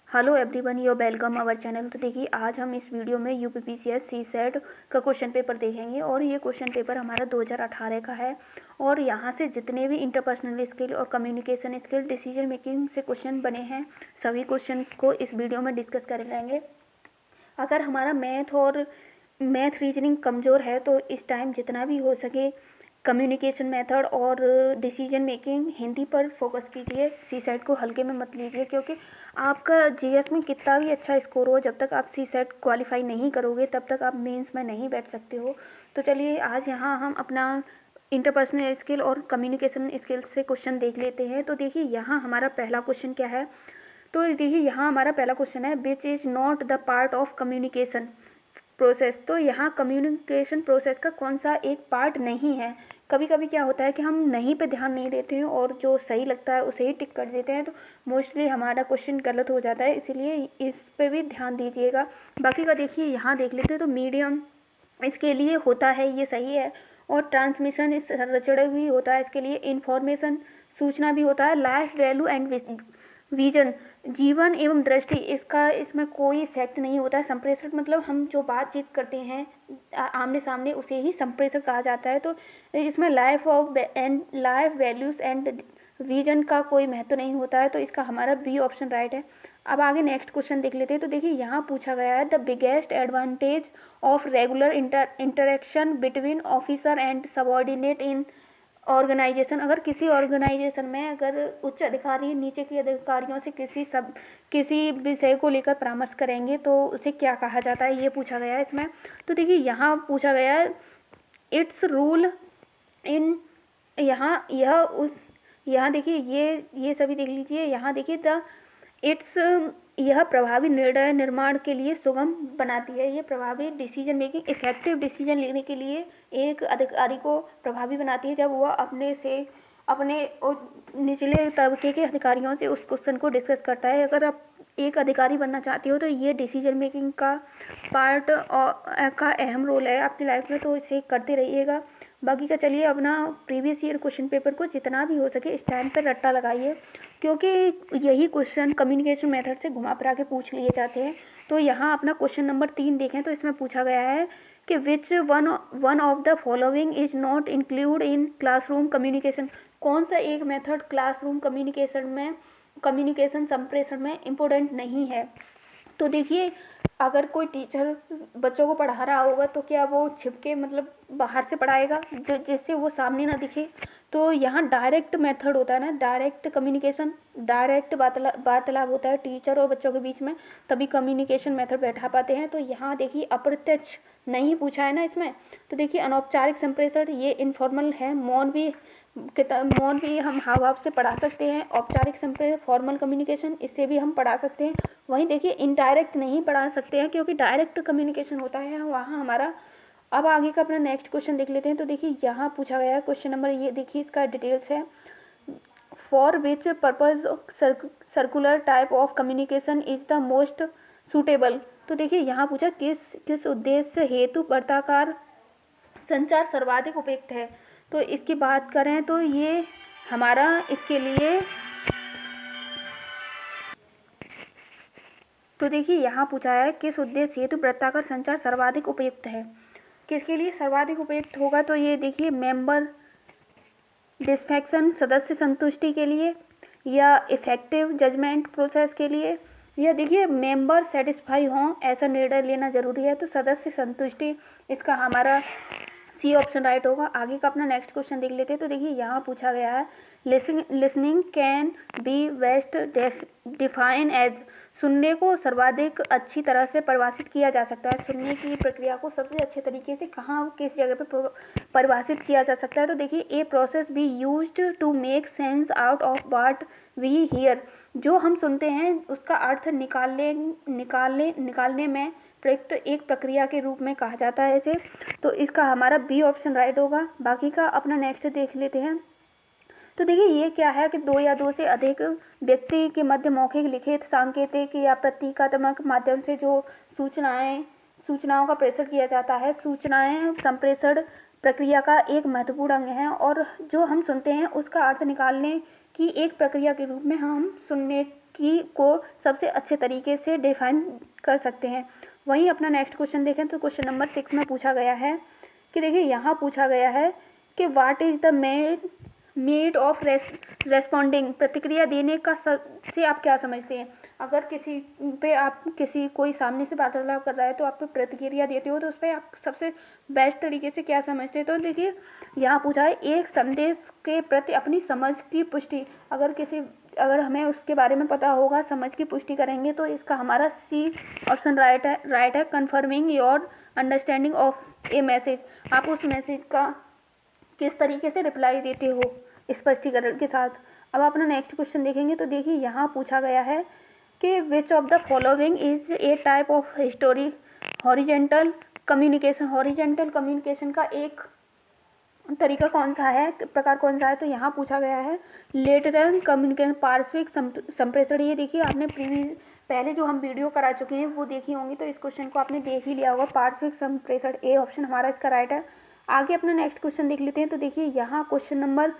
Hello everyone, your welcome our channel. तो देखिए, आज हम इस वीडियो में यूपीपीसीएस सीसेट का क्वेश्चन पेपर देखेंगे और ये क्वेश्चन पेपर हमारा 2018 का है। और यहाँ से जितने भी इंटरपर्सनल स्किल और कम्युनिकेशन स्किल, डिसीजन मेकिंग से क्वेश्चन बने हैं, सभी क्वेश्चन को इस वीडियो में डिस्कस कर लेंगे। अगर हमारा मैथ रीजनिंग कमज़ोर है तो इस टाइम जितना भी हो सके कम्युनिकेशन मेथड और डिसीजन मेकिंग हिंदी पर फोकस कीजिए। सीसेट को हल्के में मत लीजिए, क्योंकि आपका जीएस में कितना भी अच्छा स्कोर हो, जब तक आप सीसेट क्वालिफाई नहीं करोगे तब तक आप मेंस में नहीं बैठ सकते हो। तो चलिए, आज यहाँ हम अपना इंटरपर्सनल स्किल और कम्युनिकेशन स्किल से क्वेश्चन देख लेते हैं। तो देखिए, यहाँ हमारा पहला क्वेश्चन क्या है। तो देखिए, यहाँ हमारा पहला क्वेश्चन है, which is not the part of communication process. तो यहाँ कम्युनिकेशन प्रोसेस का कौन सा एक पार्ट नहीं है। कभी कभी क्या होता है कि हम नहीं पे ध्यान नहीं देते हैं और जो सही लगता है उसे ही टिक कर देते हैं, तो मोस्टली हमारा क्वेश्चन गलत हो जाता है। इसीलिए इस पे भी ध्यान दीजिएगा। बाकी का देखिए, यहाँ देख लेते हैं। तो मीडियम इसके लिए होता है, ये सही है। और ट्रांसमिशन इस संरचना भी होता है इसके लिए। इंफॉर्मेशन सूचना भी होता है। लाइफ वैल्यू एंड विजन जीवन एवं दृष्टि, इसका इसमें कोई इफेक्ट नहीं होता है। संप्रेषण मतलब हम जो बातचीत करते हैं आमने सामने, उसे ही संप्रेषण कहा जाता है। तो इसमें लाइफ वैल्यूज एंड विजन का कोई महत्व नहीं होता है। तो इसका हमारा बी ऑप्शन राइट है। अब आगे नेक्स्ट क्वेश्चन देख लेते हैं। तो देखिए, यहाँ पूछा गया है, the biggest advantage of regular interaction between officer and subordinate in organisation. अगर किसी ऑर्गेनाइजेशन में अगर उच्च अधिकारी नीचे के अधिकारियों से किसी विषय को लेकर परामर्श करेंगे तो उसे क्या कहा जाता है, ये पूछा गया है इसमें। तो देखिए, यहाँ पूछा गया है, इट्स रूल इन, यहाँ देखिए, ये सभी देख लीजिए। यहाँ देखिए, द इट्स, यह प्रभावी निर्णय निर्माण के लिए सुगम बनाती है। ये प्रभावी डिसीजन मेकिंग, इफेक्टिव डिसीजन लेने के लिए एक अधिकारी को प्रभावी बनाती है, जब वह अपने निचले तबके के अधिकारियों से उस क्वेश्चन को डिस्कस करता है। अगर आप एक अधिकारी बनना चाहते हो तो ये डिसीजन मेकिंग का पार्ट का अहम रोल है आपकी लाइफ में, तो इसे करते रहिएगा। बाकी का चलिए, अपना प्रीवियस ईयर क्वेश्चन पेपर को जितना भी हो सके इस टाइम पर रट्टा लगाइए, क्योंकि यही क्वेश्चन कम्युनिकेशन मेथड से घुमा फिरा के पूछ लिए जाते हैं। तो यहाँ अपना क्वेश्चन नंबर 3 देखें तो इसमें पूछा गया है कि which one of the following is not include in classroom communication. कौन सा एक मेथड क्लासरूम कम्युनिकेशन संप्रेषण में इम्पोर्टेंट नहीं है। तो देखिए, अगर कोई टीचर बच्चों को पढ़ा रहा होगा तो क्या वो छिपके मतलब बाहर से पढ़ाएगा जिससे वो सामने ना दिखे। तो यहाँ डायरेक्ट मेथड होता है ना, डायरेक्ट कम्युनिकेशन, डायरेक्ट वार्तालाप होता है टीचर और बच्चों के बीच में, तभी कम्युनिकेशन मेथड बैठा पाते हैं। तो यहाँ देखिए, अप्रत्यक्ष नहीं पूछा है ना इसमें। तो देखिए, अनौपचारिक संप्रेषण ये इनफॉर्मल है। मौन भी हम हाव भाव से पढ़ा सकते हैं। औपचारिक संप्रेषण फॉर्मल कम्युनिकेशन, इससे भी हम पढ़ा सकते हैं। वहीं देखिए, इनडायरेक्ट नहीं पढ़ा सकते हैं, क्योंकि डायरेक्ट कम्युनिकेशन होता है वहाँ हमारा। अब आगे का अपना नेक्स्ट क्वेश्चन देख लेते हैं। तो देखिए, यहाँ पूछा गया है क्वेश्चन नंबर, ये देखिए इसका डिटेल्स है, for which purpose circular type of communication is the most suitable. तो देखिए, यहाँ पूछा किस उद्देश्य हेतु वर्ताकार संचार सर्वाधिक उपयुक्त है। तो इसकी बात करें तो ये हमारा इसके लिए, तो देखिए, यहाँ पूछा है किस उद्देश्य हेतु वृत्ताकार संचार सर्वाधिक उपयुक्त है। किसके लिए सर्वाधिक उपयुक्त होगा, तो ये देखिए, मेंबर डिस्फेक्शन सदस्य संतुष्टि के लिए, या इफेक्टिव जजमेंट प्रोसेस के लिए, या देखिए मेंबर सेटिस्फाई हों ऐसा निर्णय लेना जरूरी है। तो सदस्य संतुष्टि, इसका हमारा सी ऑप्शन राइट होगा। आगे का अपना नेक्स्ट क्वेश्चन देख लेते हैं। तो देखिए, यहाँ पूछा गया है, listening can be best define as. सुनने को सर्वाधिक अच्छी तरह से परिभाषित किया जा सकता है। सुनने की प्रक्रिया को सबसे अच्छे तरीके से कहाँ किस जगह पे परिभाषित किया जा सकता है। तो देखिए, a process be used to make sense out of what we hear. जो हम सुनते हैं उसका अर्थ निकालने में प्रयुक्त एक प्रक्रिया के रूप में कहा जाता है इसे। तो इसका हमारा बी ऑप्शन राइट होगा। बाकी का अपना नेक्स्ट देख लेते हैं। तो देखिए, ये क्या है कि दो या दो से अधिक व्यक्ति के मध्य मौखिक, लिखित, सांकेतिक या प्रतीकात्मक माध्यम से जो सूचनाओं का प्रेषण किया जाता है। सूचनाएं संप्रेषण प्रक्रिया का एक महत्वपूर्ण अंग है, और जो हम सुनते हैं उसका अर्थ निकालने की एक प्रक्रिया के रूप में हम की को सबसे अच्छे तरीके से डिफाइन कर सकते हैं। वहीं अपना नेक्स्ट क्वेश्चन देखें तो क्वेश्चन नंबर 6 में पूछा गया है कि देखिए यहाँ पूछा गया है कि what is the made of responding, प्रतिक्रिया देने का से आप क्या समझते हैं। अगर किसी पे आप कोई सामने से वार्तालाप कर रहा है तो आप पे प्रतिक्रिया देते हो तो उस पर आप सबसे बेस्ट तरीके से क्या समझते हैं। तो देखिए यहाँ पूछा है एक संदेश के प्रति अपनी समझ की पुष्टि। अगर हमें उसके बारे में पता होगा, समझ की पुष्टि करेंगे तो इसका हमारा सी ऑप्शन राइट है। Confirming your understanding of A message, आप उस मैसेज का किस तरीके से रिप्लाई देते हो स्पष्टीकरण के साथ। अब अपना नेक्स्ट क्वेश्चन देखेंगे तो देखिए यहाँ पूछा गया है कि which of the following is a type of horizontal communication. Horizontal communication का एक तरीका कौन सा है, प्रकार कौन सा है। तो यहाँ पूछा गया है लेटरल कम्युनिकेशन, पार्श्विक संप्रेषण। ये देखिए आपने पहले जो हम वीडियो करा चुके हैं वो देखी होंगी, तो इस क्वेश्चन को आपने देख ही लिया होगा। पार्श्विक संप्रेषण, ए ऑप्शन हमारा इसका राइट है। आगे अपना नेक्स्ट क्वेश्चन देख लेते हैं। तो देखिए यहाँ क्वेश्चन नंबर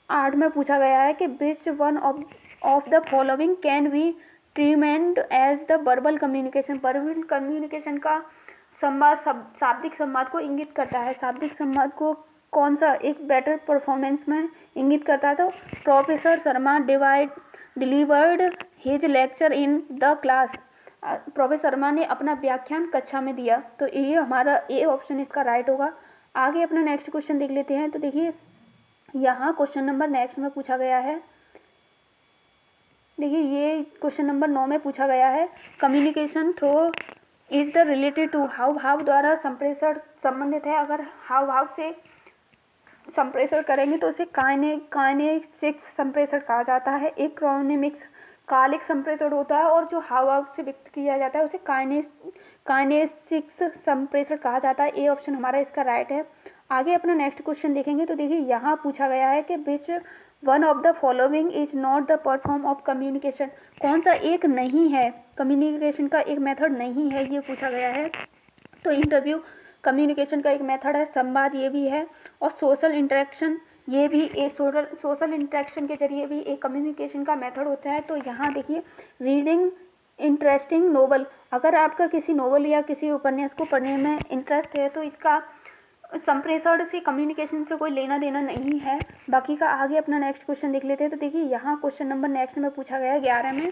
8 में पूछा गया है कि which one of the following can be termed as the verbal communication. Verbal communication का संवाद शाब्दिक संवाद को इंगित करता है। शाब्दिक संवाद को कौन सा एक बेटर परफॉर्मेंस में इंगित करता है। तो professor Sharma delivered his lecture in the class. Professor Sharma ने अपना व्याख्यान कक्षा में दिया, तो ये हमारा ए ऑप्शन इसका राइट होगा। आगे अपना नेक्स्ट क्वेश्चन देख लेते हैं। तो देखिए यहाँ क्वेश्चन नंबर नेक्स्ट में पूछा गया है, देखिए ये क्वेश्चन नंबर 9 में पूछा गया है communication through is the related to. हाव भाव द्वारा संप्रेषण संबंधित है। अगर हाव भाव से संप्रेषण करेंगे तो उसे काइनेसिक्स संप्रेषण कहा जाता है। एक क्रोनेमिक्स कालिक संप्रेषण होता है और जो हाव भाव से व्यक्त किया जाता है उसे काइनेसिक्स संप्रेषण कहा जाता है। ए ऑप्शन हमारा इसका राइट है। आगे अपना नेक्स्ट क्वेश्चन देखेंगे तो देखिए यहाँ पूछा गया है कि which one of the following is not the perform of communication. कौन सा एक नहीं है, कम्युनिकेशन का एक मेथड नहीं है, ये पूछा गया है। तो इंटरव्यू कम्युनिकेशन का एक मेथड है, संवाद ये भी है, और सोशल इंटरेक्शन ये भी एक सोशल इंटरेक्शन के जरिए भी एक कम्युनिकेशन का मेथड होता है। तो यहाँ देखिए रीडिंग इंटरेस्टिंग नोवेल, अगर आपका किसी नोवेल या किसी उपन्यास को पढ़ने में इंटरेस्ट है तो इसका संप्रेषण से कम्युनिकेशन से कोई लेना देना नहीं है। बाकी का आगे अपना नेक्स्ट क्वेश्चन देख लेते हैं। तो देखिए यहाँ क्वेश्चन नंबर नेक्स्ट में पूछा गया है 11 में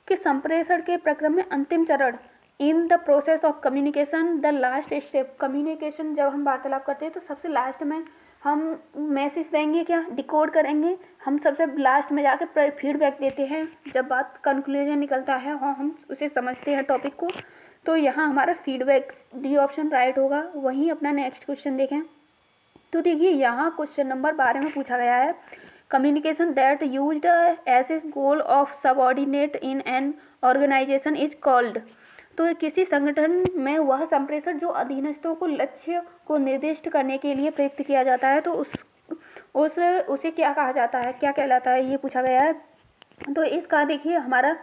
कि संप्रेषण के प्रक्रम में अंतिम चरण in the process of communication the last step. Communication जब हम वार्तालाप करते हैं तो सबसे लास्ट में हम मैसेज देंगे, क्या डिकोड करेंगे, हम सबसे लास्ट में जाकर फीडबैक देते हैं जब बात कंक्लूजन निकलता है और हम उसे समझते हैं टॉपिक को। तो यहाँ हमारा फीडबैक डी ऑप्शन राइट होगा। वहीं अपना नेक्स्ट क्वेश्चन देखें तो देखिए यहाँ क्वेश्चन नंबर 12 में पूछा गया है communication that used as a goal of subordinate in an organisation is called. तो किसी संगठन में वह संप्रेषण जो अधीनस्थों को लक्ष्य को निर्दिष्ट करने के लिए प्रयुक्त किया जाता है तो उसे क्या कहा जाता है, क्या कहलाता है, ये पूछा गया है। तो इसका देखिए हमारा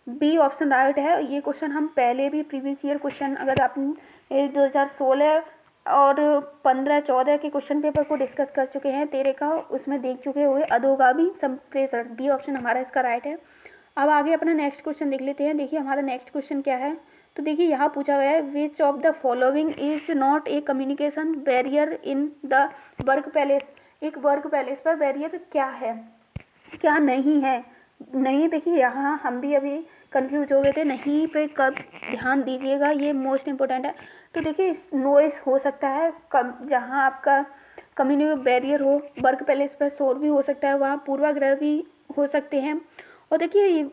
बी ऑप्शन राइट है। ये क्वेश्चन हम पहले भी प्रीवियस ईयर क्वेश्चन, अगर आपने 2016 और 15-14 के क्वेश्चन पेपर को डिस्कस कर चुके हैं, 13 का, उसमें देख चुके हुए अधोगामी संप्रेषण, डी ऑप्शन हमारा इसका राइट है। अब आगे अपना नेक्स्ट क्वेश्चन देख लेते हैं। देखिए हमारा नेक्स्ट क्वेश्चन क्या है। तो देखिए यहाँ पूछा गया है which of the following is not a communication barrier in the work palace. एक वर्क पैलेस पर बैरियर क्या है, क्या नहीं है। नहीं, देखिए यहाँ हम भी अभी कंफ्यूज हो गए थे, नहीं पे कब ध्यान दीजिएगा, ये मोस्ट इम्पोर्टेंट है। तो देखिए नॉइस हो सकता है जहाँ आपका कम्युनिकेशन बैरियर हो, वर्क पैलेस पर शोर भी हो सकता है, वहाँ पूर्वाग्रह भी हो सकते हैं, और देखिए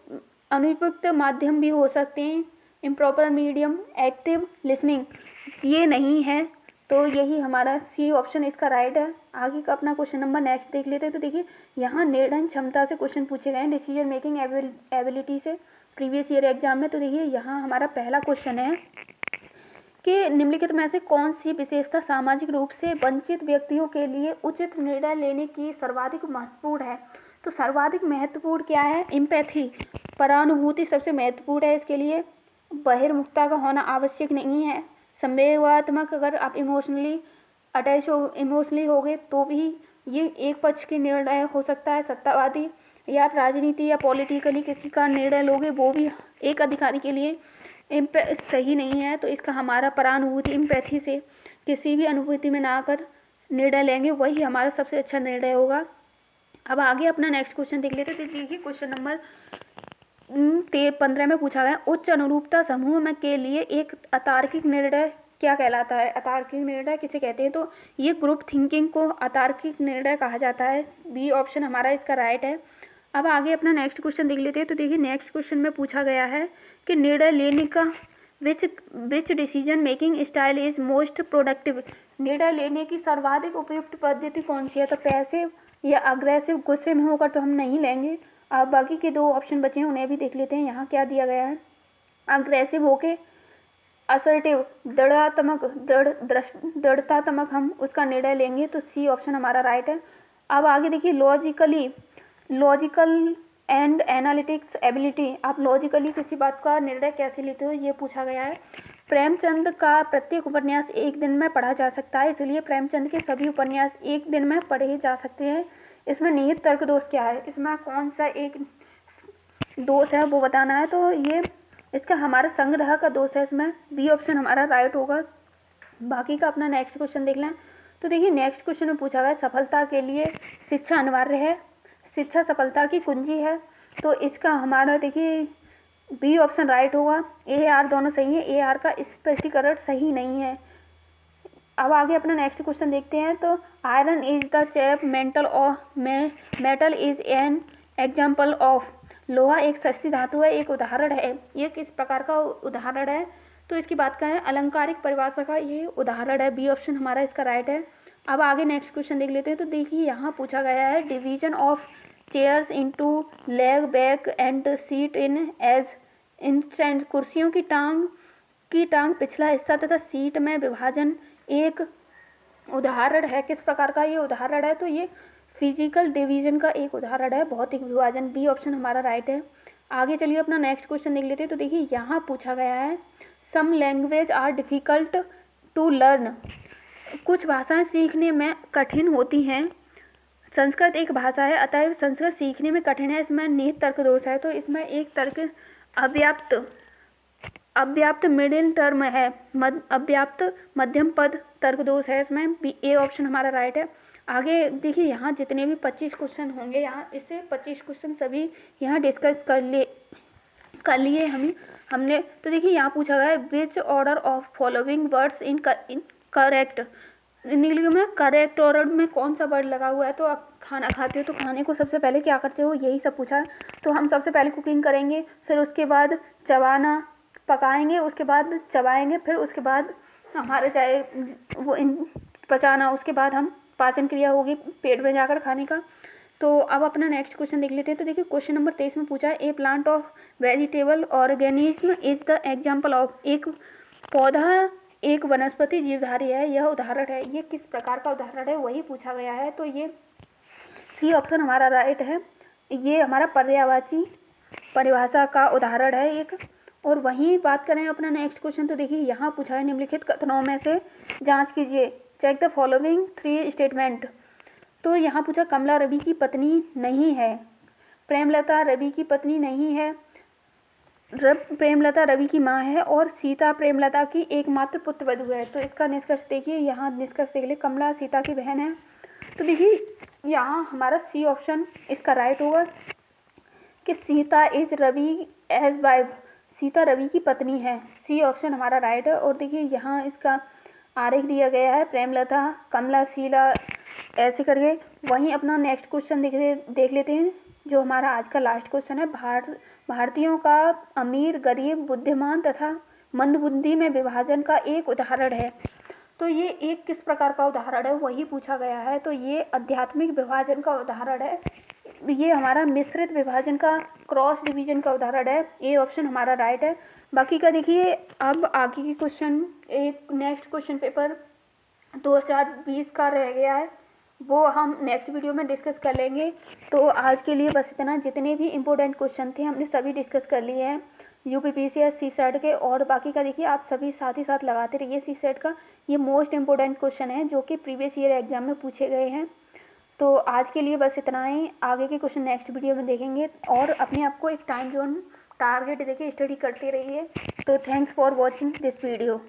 अनुपयुक्त माध्यम भी हो सकते हैं, इम्प्रॉपर मीडियम, एक्टिव लिसनिंग, ये नहीं है। तो यही हमारा सी ऑप्शन इसका राइट है। आगे का अपना क्वेश्चन नंबर नेक्स्ट देख लेते हैं। तो देखिए यहाँ निर्णय क्षमता से क्वेश्चन पूछे गए हैं, डिसीजन मेकिंग एबिलिटी से प्रीवियस ईयर एग्जाम में। तो देखिए यहाँ हमारा पहला क्वेश्चन है कि निम्नलिखित में से कौन सी विशेषता सामाजिक रूप से वंचित व्यक्तियों के लिए उचित निर्णय लेने की सर्वाधिक महत्वपूर्ण है। तो सर्वाधिक महत्वपूर्ण क्या है, इम्पैथी, परानुभूति सबसे महत्वपूर्ण है इसके लिए। बहिर्मुखता का होना आवश्यक नहीं है। संवेगात्मक, अगर आप इमोशनली हो गए तो भी ये एक पक्ष की निर्णय हो सकता है। सत्तावादी या आप राजनीति या पॉलिटिकली किसी का निर्णय लोगे, वो भी एक अधिकारी के लिए सही नहीं है। तो इसका हमारा परानुभूति इम्पैथी से किसी भी अनुभूति में ना आकर निर्णय लेंगे, वही हमारा सबसे अच्छा निर्णय होगा। अब आगे अपना नेक्स्ट क्वेश्चन देख लेते हैं। तो देखिए क्वेश्चन नंबर 15 में पूछा गया, उच्च अनुरूपता समूह में के लिए एक अतार्किक निर्णय क्या कहलाता है? अतार्किक निर्णय किसे कहते हैं? तो ये ग्रुप थिंकिंग को अतार्किक निर्णय कहा जाता है। बी ऑप्शन हमारा इसका राइट है। अब आगे अपना नेक्स्ट क्वेश्चन देख लेते हैं। तो देखिए नेक्स्ट क्वेश्चन में पूछा गया है कि निर्णय लेने का which decision making style is most productive. निर्णय लेने की सर्वाधिक उपयुक्त पद्धति कौन सी है? तो पैसिव या अग्रेसिव, गुस्से में होकर तो हम नहीं लेंगे। अब बाकी के 2 ऑप्शन बचे हैं, उन्हें भी देख लेते हैं। यहाँ क्या दिया गया है? अग्रेसिव होके असर्टिव, दृढ़तात्मक हम उसका निर्णय लेंगे, तो सी ऑप्शन हमारा राइट है। अब आगे देखिए लॉजिकल एंड एनालिटिक्स एबिलिटी, आप लॉजिकली किसी बात का निर्णय कैसे लेते हो, ये पूछा गया है। प्रेमचंद का प्रत्येक उपन्यास एक दिन में पढ़ा जा सकता है, इसलिए प्रेमचंद के सभी उपन्यास एक दिन में पढ़े जा सकते हैं। इसमें निहित तर्क दोष क्या है? इसमें कौन सा एक दोष है वो बताना है। तो ये इसका हमारा संग्रह का दोष है, इसमें बी ऑप्शन हमारा राइट होगा। बाकी का अपना नेक्स्ट क्वेश्चन देख लें। तो देखिए नेक्स्ट क्वेश्चन में पूछा गया, सफलता के लिए शिक्षा अनिवार्य है, शिक्षा सफलता की कुंजी है। तो इसका हमारा देखिए बी ऑप्शन राइट होगा। ए आर दोनों सही है, ए आर का स्पष्टीकरण सही नहीं है। अब आगे अपना नेक्स्ट क्वेश्चन देखते हैं। तो iron is the chap metal is an example of, लोहा एक सस्ती धातु है, एक उदाहरण है। ये किस प्रकार का उदाहरण है? तो इसकी बात करें अलंकारिक परिभाषा का ये उदाहरण है। बी ऑप्शन हमारा इसका राइट है। अब आगे नेक्स्ट क्वेश्चन देख लेते हैं। तो देखिए यहाँ पूछा गया है, division of chairs into leg, back and seat in as instant, कुर्सियों की टांग पिछला हिस्सा तथा सीट में विभाजन एक उदाहरण है। किस प्रकार का ये उदाहरण है? तो ये फिजिकल डिवीजन का एक उदाहरण है, भौतिक विभाजन। बी ऑप्शन हमारा राइट है। आगे चलिए अपना नेक्स्ट क्वेश्चन देख लेते हैं। तो देखिए यहाँ पूछा गया है, some language are difficult to learn, कुछ भाषाएं सीखने में कठिन होती हैं। संस्कृत एक भाषा है, अतएव संस्कृत सीखने में कठिन है। इसमें निहित तर्क दोष है, तो इसमें एक तर्क अव्याप्त मिडिल टर्म है, अव्याप्त मध्यम पद तर्क दोष है। इसमें बी ए ऑप्शन हमारा राइट है। आगे देखिए यहाँ जितने भी 25 क्वेश्चन होंगे, यहाँ इससे 25 क्वेश्चन सभी यहाँ डिस्कस कर लिए हमने। तो देखिए यहाँ पूछा गया है, which order of following words in correct, में करेक्ट ऑर्डर में कौन सा वर्ड लगा हुआ है? तो आप खाना खाते हो तो खाने को सबसे पहले क्या करते हो, यही सब पूछा है। तो हम सबसे पहले कुकिंग करेंगे, फिर उसके बाद चबाना, पकाएंगे, उसके बाद चबाएंगे, फिर उसके बाद हमारे चाहे वो पचाना, उसके बाद हम पाचन क्रिया होगी पेट में जाकर खाने का। तो अब अपना नेक्स्ट क्वेश्चन देख लेते हैं। तो देखिए क्वेश्चन नंबर 23 में पूछा है, a plant of vegetable organism is the example of, एक पौधा एक वनस्पति जीवधारी है, यह उदाहरण है। ये किस प्रकार का उदाहरण है वही पूछा गया है। तो ये सी ऑप्शन हमारा राइट है। ये हमारा पर्यायवाची परिभाषा का उदाहरण है एक। और वहीं बात करें अपना नेक्स्ट क्वेश्चन, तो देखिए यहाँ पूछा है, निम्नलिखित कथनों में से जांच कीजिए, चेक द फॉलोइंग 3 स्टेटमेंट। तो यहाँ पूछा, कमला रवि की पत्नी नहीं है, प्रेमलता रवि की पत्नी नहीं है, प्रेमलता रवि की माँ है, और सीता प्रेमलता की एकमात्र पुत्र वधू है। तो इसका निष्कर्ष देखिए, यहाँ निष्कर्ष देख ले, कमला सीता की बहन है। तो देखिए यहाँ हमारा सी ऑप्शन इसका राइट होगा कि Sita is Ravi as wife, Sita Ravi की पत्नी है। सी ऑप्शन हमारा राइट है। और देखिए यहाँ इसका आरेख दिया गया है, प्रेमलता, कमला, शीला, ऐसे करके। वहीं अपना नेक्स्ट क्वेश्चन देख लेते हैं, जो हमारा आज का लास्ट क्वेश्चन है। भारतीयों का अमीर, गरीब, बुद्धिमान तथा मंदबुद्धि में विभाजन का एक उदाहरण है। तो ये एक किस प्रकार का उदाहरण है वही पूछा गया है। तो ये आध्यात्मिक विभाजन का उदाहरण है, ये हमारा मिश्रित विभाजन का, क्रॉस डिवीजन का उदाहरण है। ए ऑप्शन हमारा राइट है। बाकी का देखिए अब आगे की क्वेश्चन, एक नेक्स्ट क्वेश्चन पेपर 2020 का रह गया है, वो हम नेक्स्ट वीडियो में डिस्कस कर लेंगे। तो आज के लिए बस इतना, जितने भी इम्पोर्टेंट क्वेश्चन थे हमने सभी डिस्कस कर लिए हैं यूपीपीसीएस सीसेट के। और बाकी का देखिए आप सभी साथ ही साथ लगाते रहिए सीसेट का, ये मोस्ट इम्पोर्टेंट क्वेश्चन है जो कि प्रीवियस ईयर एग्जाम में पूछे गए हैं। तो आज के लिए बस इतना ही, आगे के क्वेश्चन नेक्स्ट वीडियो में देखेंगे। और अपने आप को एक टाइम जोन टारगेट देके स्टडी करते रहिए। तो thanks for watching this video.